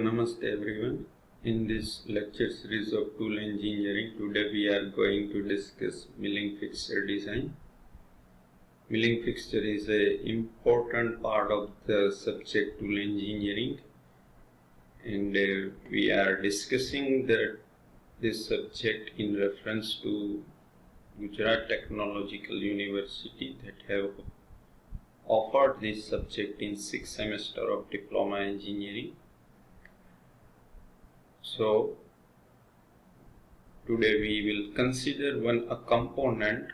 Namaste everyone. In this lecture series of tool engineering, today we are going to discuss milling fixture design. Milling fixture is an important part of the subject tool engineering, and we are discussing this subject in reference to Gujarat Technological University that have offered this subject in 6th semester of diploma engineering. So today we will consider a component,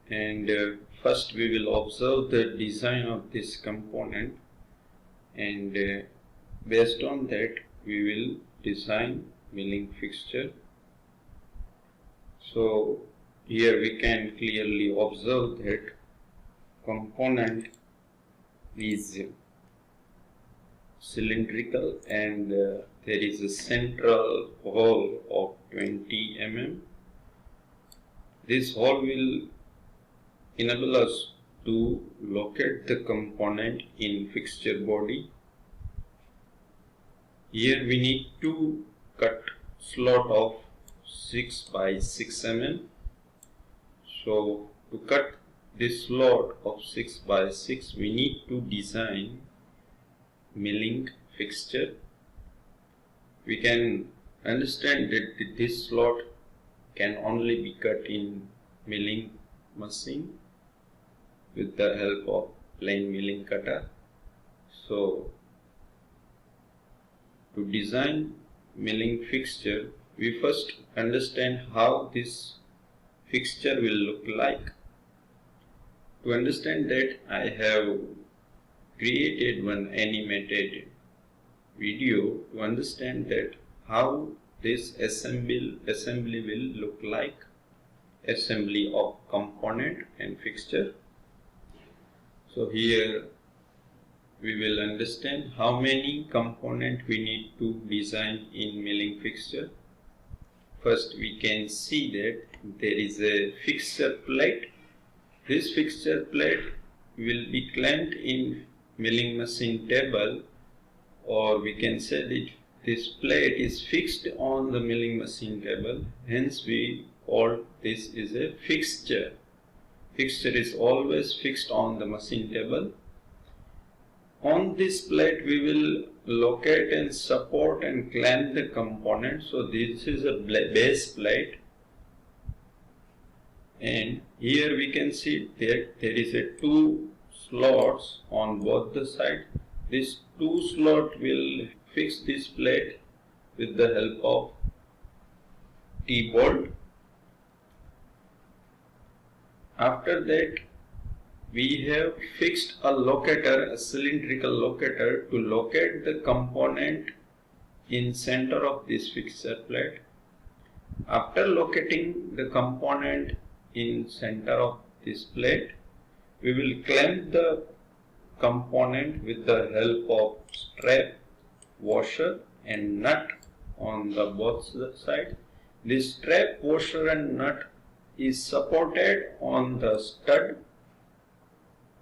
and first we will observe the design of this component, and based on that we will design milling fixture. So here we can clearly observe that component is cylindrical, and there is a central hole of 20 mm. This hole will enable us to locate the component in fixture body. Here we need to cut slot of 6 by 6 mm. So to cut this slot of 6 by 6, we need to design milling fixture. We can understand that this slot can only be cut in milling machine with the help of plain milling cutter. So to design milling fixture, we first understand how this fixture will look like. To understand that, I have created one animated video to understand that how this assembly will look like, assembly of component and fixture. So here we will understand how many components we need to design in milling fixture. First we can see that there is a fixture plate. This fixture plate will be clamped in milling machine table, or we can say that this plate is fixed on the milling machine table, hence we call this is a fixture. Fixture is always fixed on the machine table. On this plate we will locate and support and clamp the component. So this is a base plate, and here we can see that there is a two slots on both the sides. This two slot will fix this plate with the help of T-bolt. After that, we have fixed a locator, a cylindrical locator, to locate the component in center of this fixture plate. After locating the component in center of this plate, we will clamp the component with the help of strap, washer and nut on the both sides. This strap, washer and nut is supported on the stud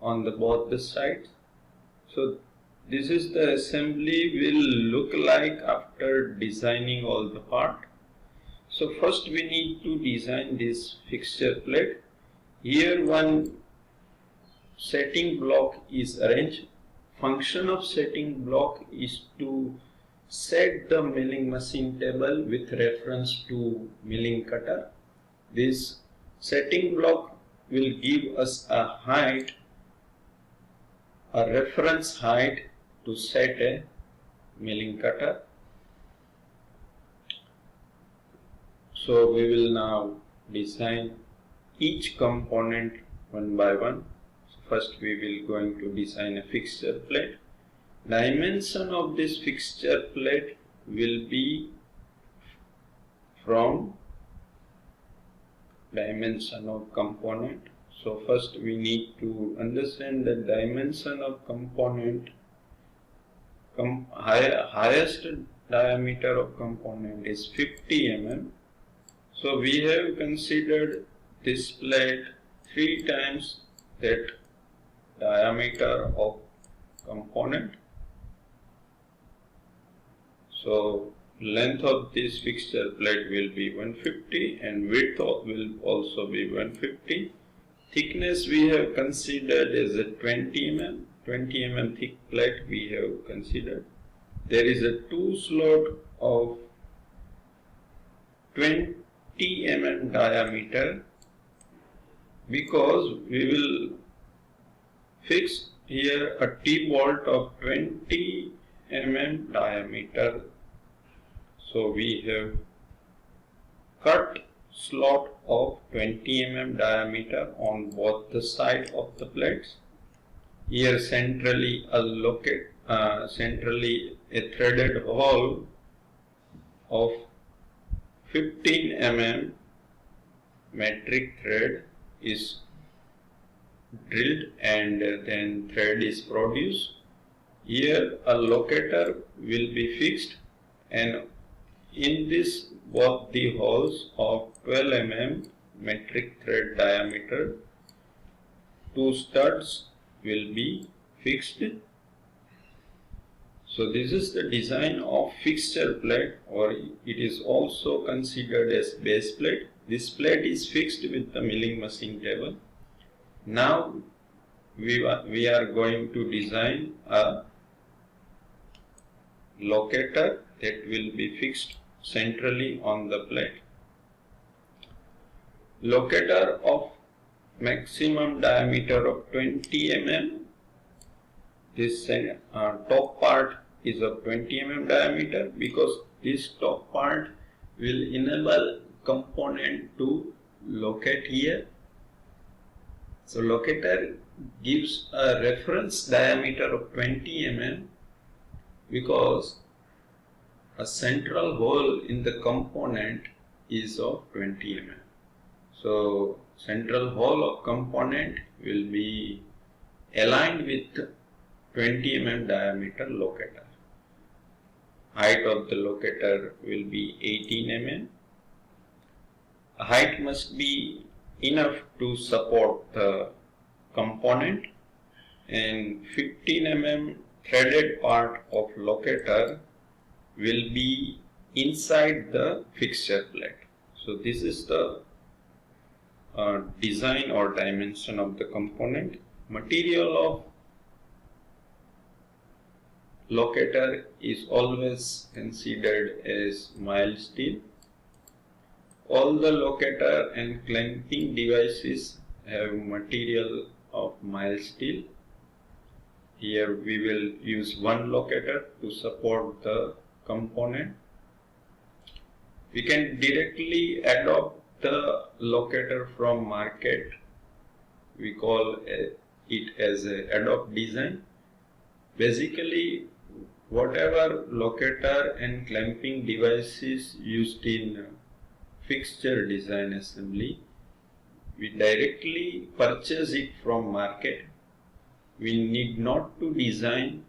on the both the sides. So this is the assembly will look like after designing all the part. So first we need to design this fixture plate. Here one setting block is arranged. Function of setting block is to set the milling machine table with reference to milling cutter. This setting block will give us a height, a reference height to set a milling cutter. So we will now design each component one by one. First we will going to design a fixture plate. Dimension of this fixture plate will be from dimension of component. So first we need to understand the dimension of component. Highest diameter of component is 50 mm. So we have considered this plate 3 times that diameter of component. So length of this fixture plate will be 150 and width will also be 150. Thickness we have considered as a 20 mm. 20 mm thick plate we have considered. There is a two slot of 20 mm diameter because we will fix here a T-bolt of 20 mm diameter. So we have cut slot of 20 mm diameter on both the sides of the plates. Here centrally a threaded hole of 15 mm metric thread is drilled and then thread is produced. Here a locator will be fixed, and in this both the holes of 12 mm metric thread diameter, two studs will be fixed. So this is the design of fixture plate, or it is also considered as base plate. This plate is fixed with the milling machine table. Now we are going to design a locator that will be fixed centrally on the plate. Locator of maximum diameter of 20 mm. This top part is of 20 mm diameter because this top part will enable component to locate here. So locator gives a reference diameter of 20 mm because a central hole in the component is of 20 mm. So central hole of component will be aligned with 20 mm diameter locator. Height of the locator will be 18 mm. Height must be enough to support the component, and 15 mm threaded part of locator will be inside the fixture plate. So this is the design or dimension of the component. Material of locator is always considered as mild steel. All the locator and clamping devices have material of mild steel. Here we will use one locator to support the component. We can directly adopt the locator from market. We call it as a adopt design. Basically, whatever locator and clamping devices used in fixture design assembly, we directly purchase it from market. We need not to design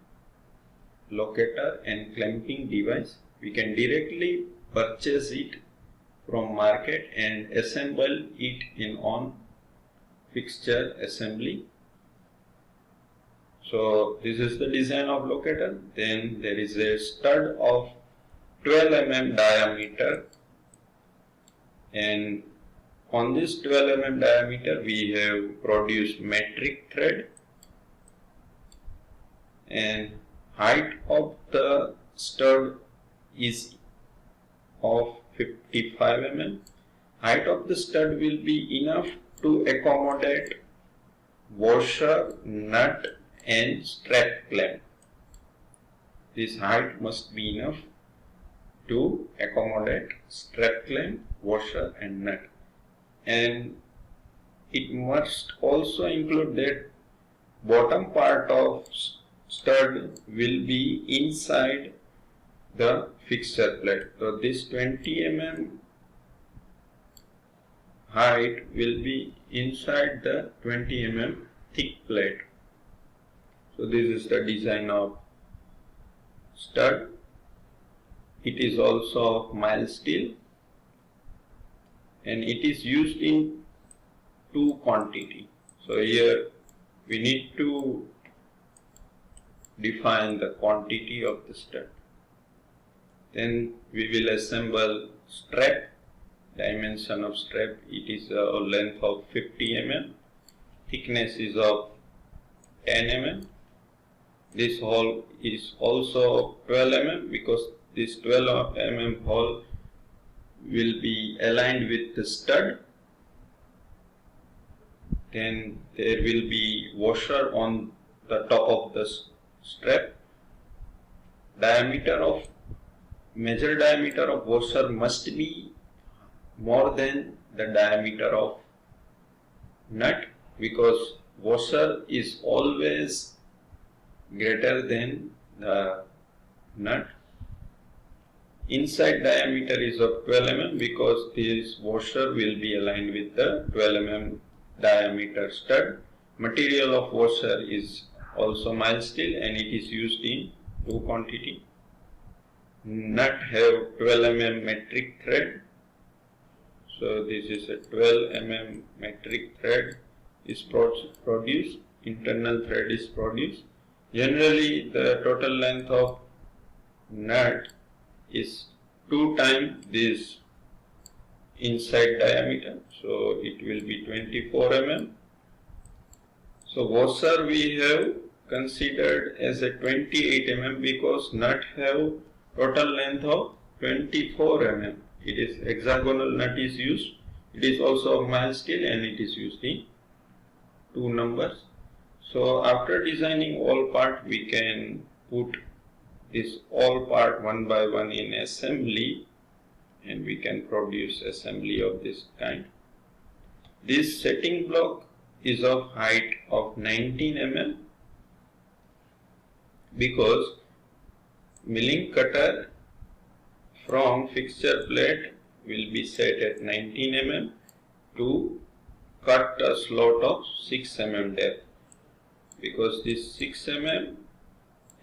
locator and clamping device. We can directly purchase it from market and assemble it in on fixture assembly. So this is the design of locator. Then there is a stud of 12 mm diameter, and on this 12 mm diameter we have produced metric thread, and height of the stud is of 55 mm. Height of the stud will be enough to accommodate washer, nut and strap clamp. This height must be enough to accommodate strap clamp, washer and nut. And it must also include that bottom part of stud will be inside the fixture plate. So this 20 mm height will be inside the 20 mm thick plate. So this is the design of stud. It is also of mild steel, and it is used in two quantity. So here we need to define the quantity of the stud. Then we will assemble strap. Dimension of strap, it is a length of 50 mm, thickness is of 10 mm. This hole is also 12 mm because this 12 mm hole will be aligned with the stud. Then there will be washer on the top of the strap. Major diameter of washer must be more than the diameter of nut, because washer is always greater than the nut. Inside diameter is of 12 mm because this washer will be aligned with the 12 mm diameter stud. Material of washer is also mild steel and it is used in 2 quantity. Nut have 12 mm metric thread. So this is a 12 mm metric thread is produced, internal thread is produced. Generally the total length of nut is 2 times this inside diameter, so it will be 24 mm. So washer we have considered as a 28 mm because nut have total length of 24 mm. It is hexagonal nut is used. It is also of mild steel and it is used in 2 numbers. So after designing all part, we can put this all part one by one in assembly and we can produce assembly of this kind. This setting block is of height of 19 mm because milling cutter from fixture plate will be set at 19 mm to cut a slot of 6 mm depth, because this 6 mm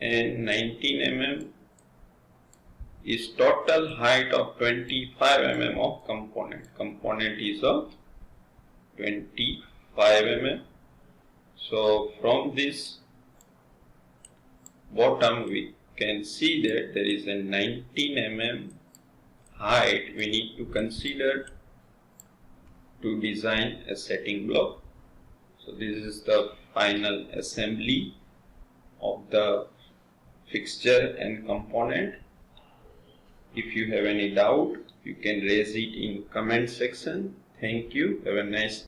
and 19 mm is total height of 25 mm of component. Component is of 25 mm. So from this bottom we can see that there is a 19 mm height we need to consider to design a setting block. So this is the final assembly of the fixture and component. If you have any doubt, you can raise it in comment section. Thank you. Have a nice day.